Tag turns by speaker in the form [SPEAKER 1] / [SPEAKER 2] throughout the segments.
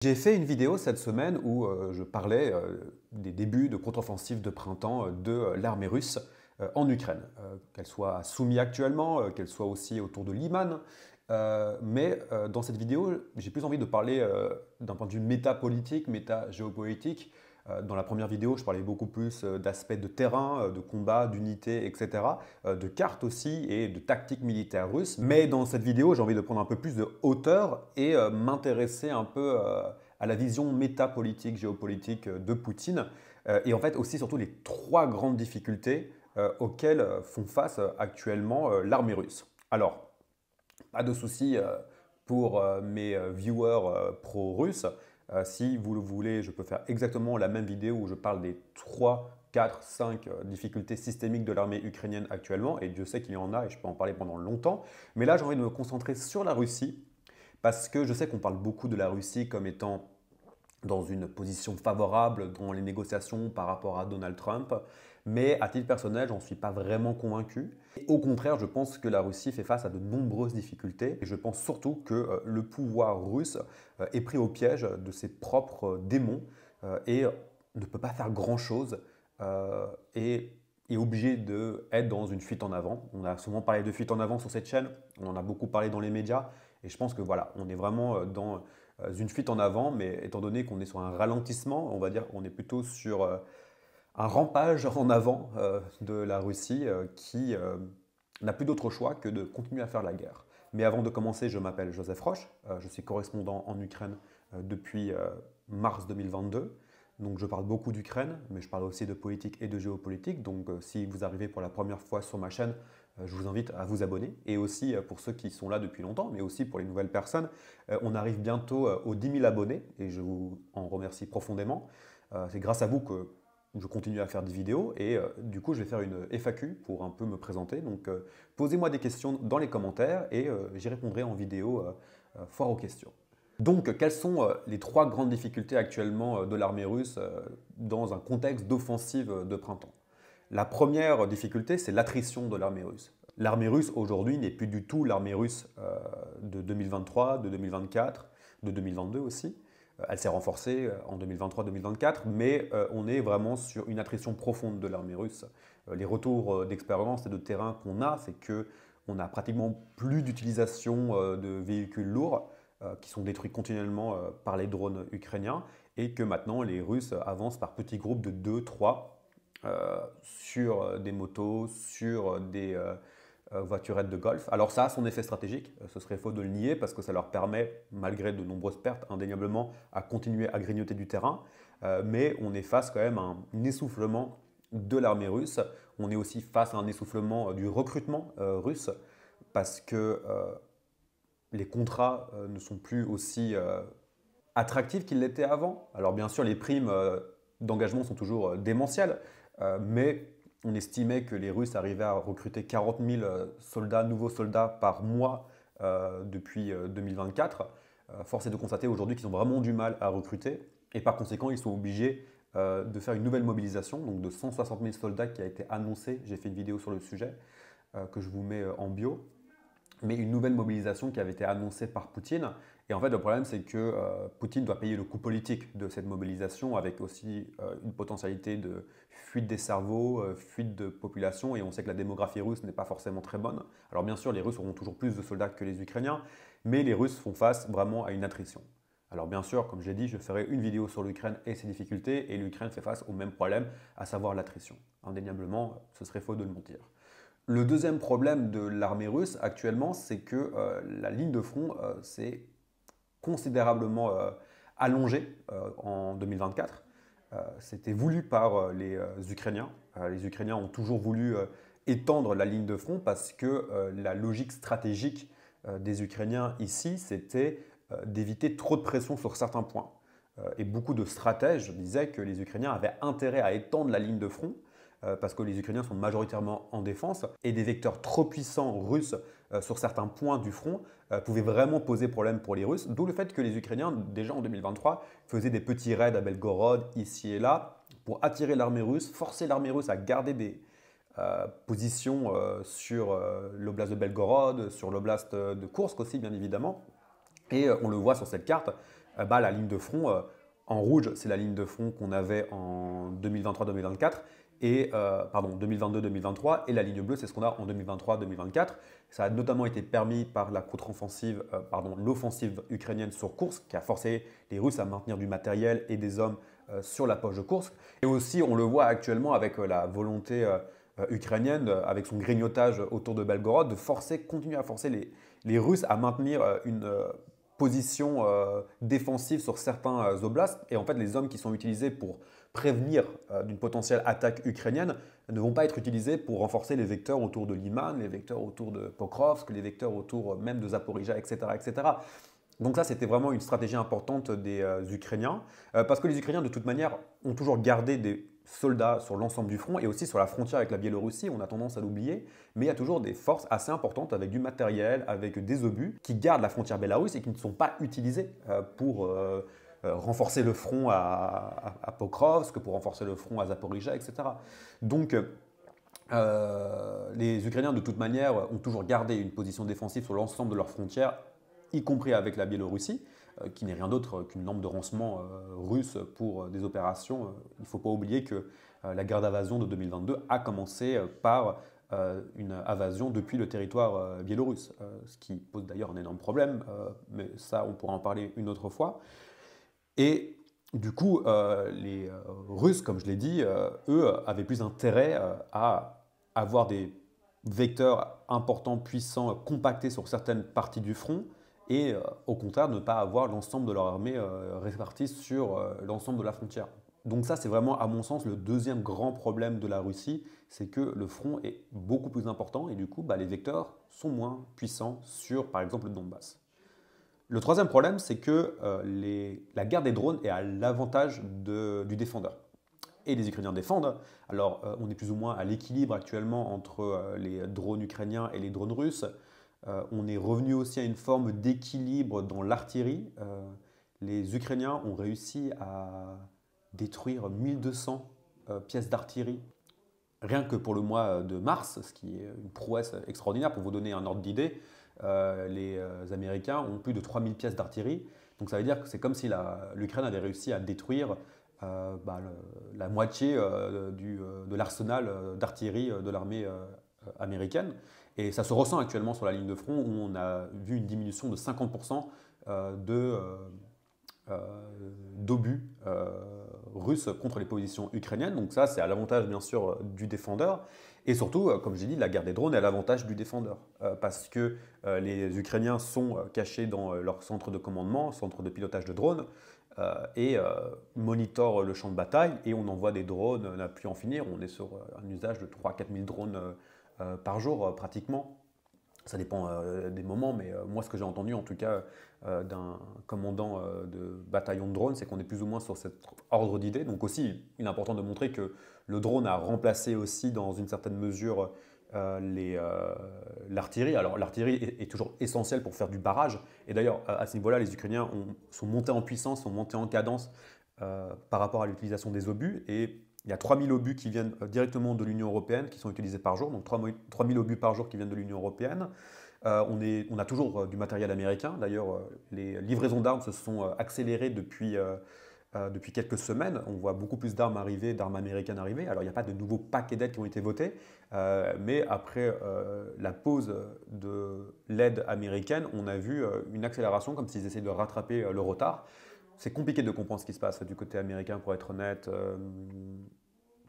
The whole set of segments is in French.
[SPEAKER 1] J'ai fait une vidéo cette semaine où je parlais des débuts de contre-offensive de printemps de l'armée russe en Ukraine. Qu'elle soit à Soumy actuellement, qu'elle soit aussi autour de Liman. Mais dans cette vidéo, j'ai plus envie de parler d'un point de vue métapolitique, méta-géopolitique. Dans la première vidéo, je parlais beaucoup plus d'aspects de terrain, de combat, d'unité, etc. De cartes aussi et de tactique militaire russe. Mais dans cette vidéo, j'ai envie de prendre un peu plus de hauteur et m'intéresser un peu à la vision métapolitique, géopolitique de Poutine. Et en fait aussi surtout les trois grandes difficultés auxquelles font face actuellement l'armée russe. Alors, pas de souci pour mes viewers pro-russes. Si vous le voulez, je peux faire exactement la même vidéo où je parle des 3, 4, 5 difficultés systémiques de l'armée ukrainienne actuellement. Et Dieu sait qu'il y en a et je peux en parler pendant longtemps. Mais là, j'ai envie de me concentrer sur la Russie parce que je sais qu'on parle beaucoup de la Russie comme étant dans une position favorable dans les négociations par rapport à Donald Trump. Mais à titre personnel, j'en suis pas vraiment convaincu. Au contraire, je pense que la Russie fait face à de nombreuses difficultés. Et je pense surtout que le pouvoir russe est pris au piège de ses propres démons et ne peut pas faire grand-chose et est obligé d'être dans une fuite en avant. On a souvent parlé de fuite en avant sur cette chaîne, on en a beaucoup parlé dans les médias. Et je pense que voilà, on est vraiment dans une fuite en avant, mais étant donné qu'on est sur un ralentissement, on va dire qu'on est plutôt sur un rampage en avant de la Russie qui n'a plus d'autre choix que de continuer à faire la guerre. Mais avant de commencer, je m'appelle Joseph Roche, je suis correspondant en Ukraine depuis mars 2022. Donc je parle beaucoup d'Ukraine, mais je parle aussi de politique et de géopolitique. Donc si vous arrivez pour la première fois sur ma chaîne, je vous invite à vous abonner. Et aussi pour ceux qui sont là depuis longtemps, mais aussi pour les nouvelles personnes, on arrive bientôt aux 10 000 abonnés et je vous en remercie profondément. C'est grâce à vous que je continue à faire des vidéos et du coup je vais faire une FAQ pour un peu me présenter. Donc posez-moi des questions dans les commentaires et j'y répondrai en vidéo foire aux questions. Donc quelles sont les trois grandes difficultés actuellement de l'armée russe dans un contexte d'offensive de printemps? La première difficulté, c'est l'attrition de l'armée russe. L'armée russe aujourd'hui n'est plus du tout l'armée russe de 2023, de 2024, de 2022 aussi. Elle s'est renforcée en 2023-2024, mais on est vraiment sur une attrition profonde de l'armée russe. Les retours d'expérience et de terrain qu'on a, c'est qu'on n'a pratiquement plus d'utilisation de véhicules lourds qui sont détruits continuellement par les drones ukrainiens et que maintenant les Russes avancent par petits groupes de 2, 3 sur des motos, sur des voiturettes de golf. Alors ça a son effet stratégique, ce serait faux de le nier parce que ça leur permet, malgré de nombreuses pertes, indéniablement à continuer à grignoter du terrain. Mais on est face quand même à un essoufflement de l'armée russe. On est aussi face à un essoufflement du recrutement russe parce que les contrats ne sont plus aussi attractifs qu'ils l'étaient avant. Alors bien sûr, les primes d'engagement sont toujours démentielles, mais on estimait que les Russes arrivaient à recruter 40 000 soldats, nouveaux soldats par mois depuis 2024. Force est de constater aujourd'hui qu'ils ont vraiment du mal à recruter et par conséquent, ils sont obligés de faire une nouvelle mobilisation, donc de 160 000 soldats qui a été annoncée. J'ai fait une vidéo sur le sujet que je vous mets en bio. Mais une nouvelle mobilisation qui avait été annoncée par Poutine. Et en fait, le problème, c'est que Poutine doit payer le coût politique de cette mobilisation avec aussi une potentialité de fuite des cerveaux, fuite de population. Et on sait que la démographie russe n'est pas forcément très bonne. Alors bien sûr, les Russes auront toujours plus de soldats que les Ukrainiens, mais les Russes font face vraiment à une attrition. Alors bien sûr, comme j'ai dit, je ferai une vidéo sur l'Ukraine et ses difficultés, et l'Ukraine fait face au même problème, à savoir l'attrition. Indéniablement, ce serait faux de le mentir. Le deuxième problème de l'armée russe actuellement, c'est que la ligne de front s'est considérablement allongée en 2024. C'était voulu par les Ukrainiens. Les Ukrainiens ont toujours voulu étendre la ligne de front parce que la logique stratégique des Ukrainiens ici, c'était d'éviter trop de pression sur certains points. Et beaucoup de stratèges disaient que les Ukrainiens avaient intérêt à étendre la ligne de front parce que les Ukrainiens sont majoritairement en défense et des vecteurs trop puissants russes sur certains points du front pouvaient vraiment poser problème pour les Russes, d'où le fait que les Ukrainiens, déjà en 2023, faisaient des petits raids à Belgorod, ici et là, pour attirer l'armée russe, forcer l'armée russe à garder des positions sur l'oblast de Belgorod, sur l'oblast de Koursk aussi, bien évidemment. Et on le voit sur cette carte, la ligne de front en rouge, c'est la ligne de front qu'on avait en 2023-2024 et 2022-2023 et la ligne bleue, c'est ce qu'on a en 2023-2024. Ça a notamment été permis par la contre-offensive, l'offensive ukrainienne sur Koursk qui a forcé les Russes à maintenir du matériel et des hommes sur la poche de Koursk. Et aussi, on le voit actuellement avec la volonté ukrainienne, avec son grignotage autour de Belgorod, de continuer à forcer les Russes à maintenir une position défensive sur certains oblasts. Et en fait, les hommes qui sont utilisés pour prévenir d'une potentielle attaque ukrainienne ne vont pas être utilisés pour renforcer les vecteurs autour de Liman, les vecteurs autour de Pokrovsk, les vecteurs autour même de Zaporizhzhia, etc., etc. Donc ça, c'était vraiment une stratégie importante des Ukrainiens, parce que les Ukrainiens, de toute manière, ont toujours gardé des soldats sur l'ensemble du front et aussi sur la frontière avec la Biélorussie, on a tendance à l'oublier, mais il y a toujours des forces assez importantes avec du matériel, avec des obus, qui gardent la frontière bélarusse et qui ne sont pas utilisés pour renforcer le front à Pokrovsk, pour renforcer le front à Zaporizhzhia, etc. Donc, les Ukrainiens, de toute manière, ont toujours gardé une position défensive sur l'ensemble de leurs frontières, y compris avec la Biélorussie, qui n'est rien d'autre qu'une lampe de lancement russe pour des opérations. Il ne faut pas oublier que la guerre d'invasion de 2022 a commencé par une invasion depuis le territoire biélorusse, ce qui pose d'ailleurs un énorme problème, mais ça, on pourra en parler une autre fois. Et du coup, les Russes, comme je l'ai dit, eux, avaient plus intérêt à avoir des vecteurs importants, puissants, compactés sur certaines parties du front, et au contraire ne pas avoir l'ensemble de leur armée répartie sur l'ensemble de la frontière. Donc ça, c'est vraiment, à mon sens, le deuxième grand problème de la Russie, c'est que le front est beaucoup plus important et du coup, les vecteurs sont moins puissants sur, par exemple, le Donbass. Le troisième problème, c'est que la guerre des drones est à l'avantage du défendeur. Et les Ukrainiens défendent. Alors, on est plus ou moins à l'équilibre actuellement entre les drones ukrainiens et les drones russes. On est revenu aussi à une forme d'équilibre dans l'artillerie. Les Ukrainiens ont réussi à détruire 1200 pièces d'artillerie rien que pour le mois de mars, ce qui est une prouesse extraordinaire. Pour vous donner un ordre d'idée, les Américains ont plus de 3000 pièces d'artillerie. Donc ça veut dire que c'est comme si l'Ukraine avait réussi à détruire la moitié de l'arsenal d'artillerie de l'armée américaine. Et ça se ressent actuellement sur la ligne de front où on a vu une diminution de 50% d'obus russes contre les positions ukrainiennes. Donc ça, c'est à l'avantage bien sûr du défendeur. Et surtout, comme j'ai dit, la guerre des drones est à l'avantage du défendeur. Parce que les Ukrainiens sont cachés dans leur centre de commandement, centre de pilotage de drones, et monitorent le champ de bataille. Et on envoie des drones, n'a plus en finir. On est sur un usage de 3 000 à 4 000 drones par jour pratiquement. Ça dépend des moments, mais moi, ce que j'ai entendu, en tout cas, d'un commandant de bataillon de drones, c'est qu'on est plus ou moins sur cet ordre d'idée. Donc aussi, il est important de montrer que le drone a remplacé aussi, dans une certaine mesure, l'artillerie. Alors l'artillerie est toujours essentielle pour faire du barrage. Et d'ailleurs, à ce niveau-là, les Ukrainiens sont montés en puissance, sont montés en cadence par rapport à l'utilisation des obus. Et il y a 3000 obus qui viennent directement de l'Union européenne qui sont utilisés par jour, donc 3000 obus par jour qui viennent de l'Union européenne. On a toujours du matériel américain. D'ailleurs, les livraisons d'armes se sont accélérées depuis quelques semaines. On voit beaucoup plus d'armes arriver, d'armes américaines arriver. Alors, il n'y a pas de nouveaux paquets d'aides qui ont été votés, mais après la pause de l'aide américaine, on a vu une accélération, comme s'ils essayaient de rattraper le retard. C'est compliqué de comprendre ce qui se passe du côté américain, pour être honnête.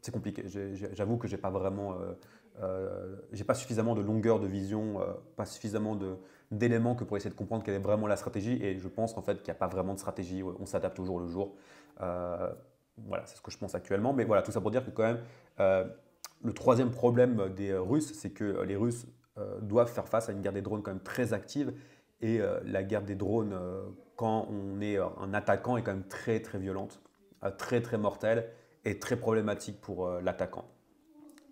[SPEAKER 1] C'est compliqué. J'avoue que j'ai pas suffisamment de longueur de vision, pas suffisamment d'éléments que pour essayer de comprendre quelle est vraiment la stratégie. Et je pense qu'en fait, qu'il n'y a pas vraiment de stratégie. On s'adapte au jour le jour. Voilà, c'est ce que je pense actuellement. Mais voilà, tout ça pour dire que quand même, le troisième problème des Russes, c'est que les Russes doivent faire face à une guerre des drones quand même très active. Et la guerre des drones, quand on est un attaquant, est quand même très très violente, très très mortelle et très problématique pour l'attaquant.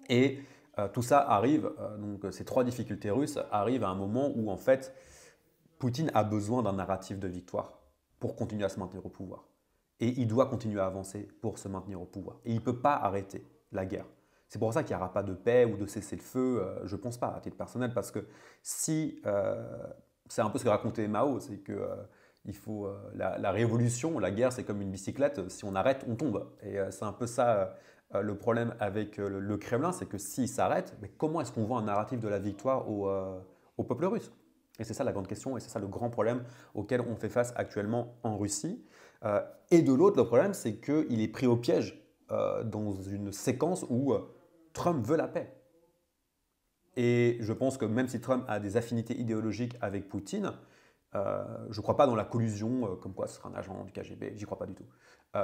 [SPEAKER 1] Et tout ça arrive, donc ces trois difficultés russes arrivent à un moment où en fait Poutine a besoin d'un narratif de victoire pour continuer à se maintenir au pouvoir. Et il doit continuer à avancer pour se maintenir au pouvoir. Et il ne peut pas arrêter la guerre. C'est pour ça qu'il n'y aura pas de paix ou de cessez-le-feu, je ne pense pas, à titre personnel, parce que si c'est un peu ce que racontait Mao, c'est que La révolution, la guerre, c'est comme une bicyclette. Si on arrête, on tombe. Et c'est un peu ça le problème avec le Kremlin, c'est que s'il s'arrête, mais comment est-ce qu'on vend un narratif de la victoire au peuple russe? Et c'est ça la grande question, et c'est ça le grand problème auquel on fait face actuellement en Russie. Et de l'autre, le problème, c'est qu'il est pris au piège dans une séquence où Trump veut la paix. Et je pense que même si Trump a des affinités idéologiques avec Poutine, je ne crois pas dans la collusion, comme quoi ce sera un agent du KGB, j'y crois pas du tout.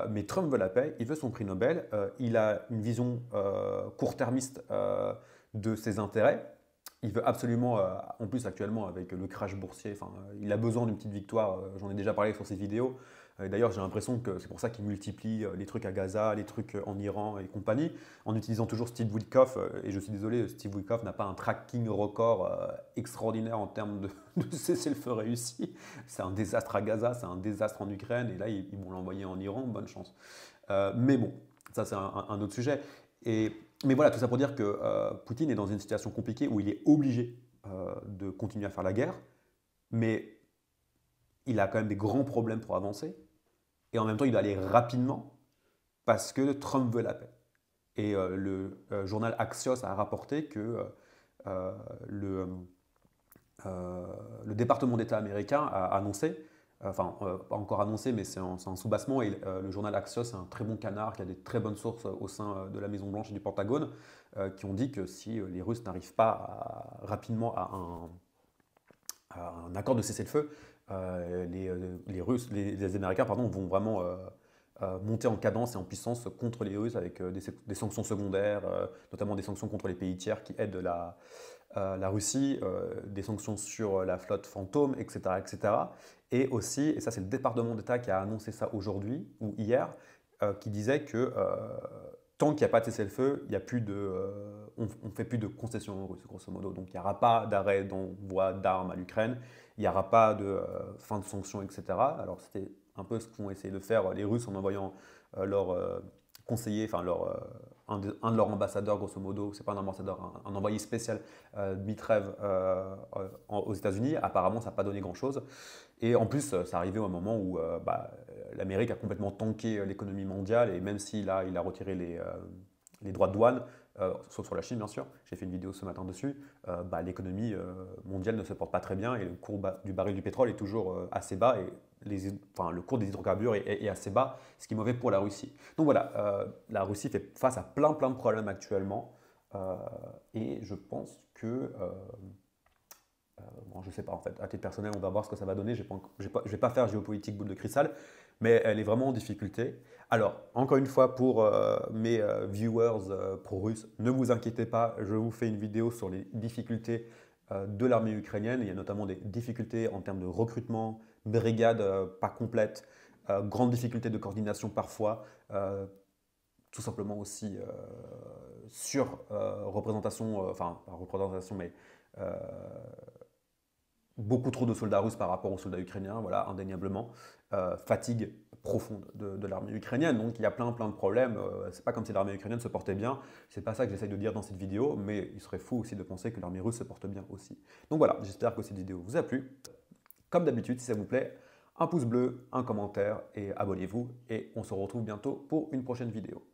[SPEAKER 1] Mais Trump veut la paix, il veut son prix Nobel, il a une vision court-termiste de ses intérêts. Il veut absolument, en plus actuellement avec le crash boursier, il a besoin d'une petite victoire, j'en ai déjà parlé sur ses vidéos. D'ailleurs, j'ai l'impression que c'est pour ça qu'il multiplie les trucs à Gaza, les trucs en Iran et compagnie, en utilisant toujours Steve Witkoff. Et je suis désolé, Steve Witkoff n'a pas un tracking record extraordinaire en termes de cessez-le-feu réussi. C'est un désastre à Gaza, c'est un désastre en Ukraine, et là, ils vont l'envoyer en Iran, bonne chance. Mais bon, ça c'est un autre sujet. Mais voilà, tout ça pour dire que Poutine est dans une situation compliquée où il est obligé de continuer à faire la guerre, mais il a quand même des grands problèmes pour avancer. Et en même temps, il doit aller rapidement parce que Trump veut la paix. Et le journal Axios a rapporté que le, le département d'État américain a annoncé, pas encore annoncé, mais c'est en soubassement, et le journal Axios, c'est un très bon canard qui a des très bonnes sources au sein de la Maison-Blanche et du Pentagone, qui ont dit que si les Russes n'arrivent pas rapidement à un accord de cessez-le-feu, les Américains pardon, vont vraiment monter en cadence et en puissance contre les Russes avec des sanctions secondaires, notamment des sanctions contre les pays tiers qui aident la Russie, des sanctions sur la flotte fantôme, etc., etc. Et aussi, et ça c'est le département d'État qui a annoncé ça aujourd'hui ou hier, qui disait que tant qu'il n'y a pas de cessez-le-feu, il y a plus on ne fait plus de concessions aux Russes, grosso modo. Donc il n'y aura pas d'arrêt d'envoi d'armes à l'Ukraine, il n'y aura pas de fin de sanctions, etc. Alors c'était un peu ce qu'ont essayé de faire les Russes en envoyant leur conseiller, un de leurs ambassadeurs, grosso modo, c'est pas un ambassadeur, un envoyé spécial, Dmitrev, aux États-Unis. Apparemment, ça n'a pas donné grand-chose. Et en plus, ça arrivait au moment où l'Amérique a complètement tanké l'économie mondiale, et même s'il il a retiré les droits de douane, sauf sur la Chine bien sûr, j'ai fait une vidéo ce matin dessus, l'économie mondiale ne se porte pas très bien, et le cours du baril du pétrole est toujours assez bas, et le cours des hydrocarbures est assez bas, ce qui est mauvais pour la Russie. Donc voilà, la Russie fait face à plein de problèmes actuellement, et je pense que bon, je ne sais pas en fait, à titre personnel, on va voir ce que ça va donner. Je ne vais pas faire géopolitique boule de cristal, mais elle est vraiment en difficulté. Alors, encore une fois, pour mes viewers pro-russes, ne vous inquiétez pas, je vous fais une vidéo sur les difficultés de l'armée ukrainienne. Il y a notamment des difficultés en termes de recrutement, brigades pas complètes, grandes difficultés de coordination parfois, tout simplement aussi sur représentation, enfin, pas représentation, mais euh, beaucoup trop de soldats russes par rapport aux soldats ukrainiens, voilà, indéniablement. Fatigue profonde de l'armée ukrainienne. Donc il y a plein de problèmes. C'est pas comme si l'armée ukrainienne se portait bien. C'est pas ça que j'essaye de dire dans cette vidéo, mais il serait fou aussi de penser que l'armée russe se porte bien aussi. Donc voilà, j'espère que cette vidéo vous a plu. Comme d'habitude, si ça vous plaît, un pouce bleu, un commentaire et abonnez-vous. Et on se retrouve bientôt pour une prochaine vidéo.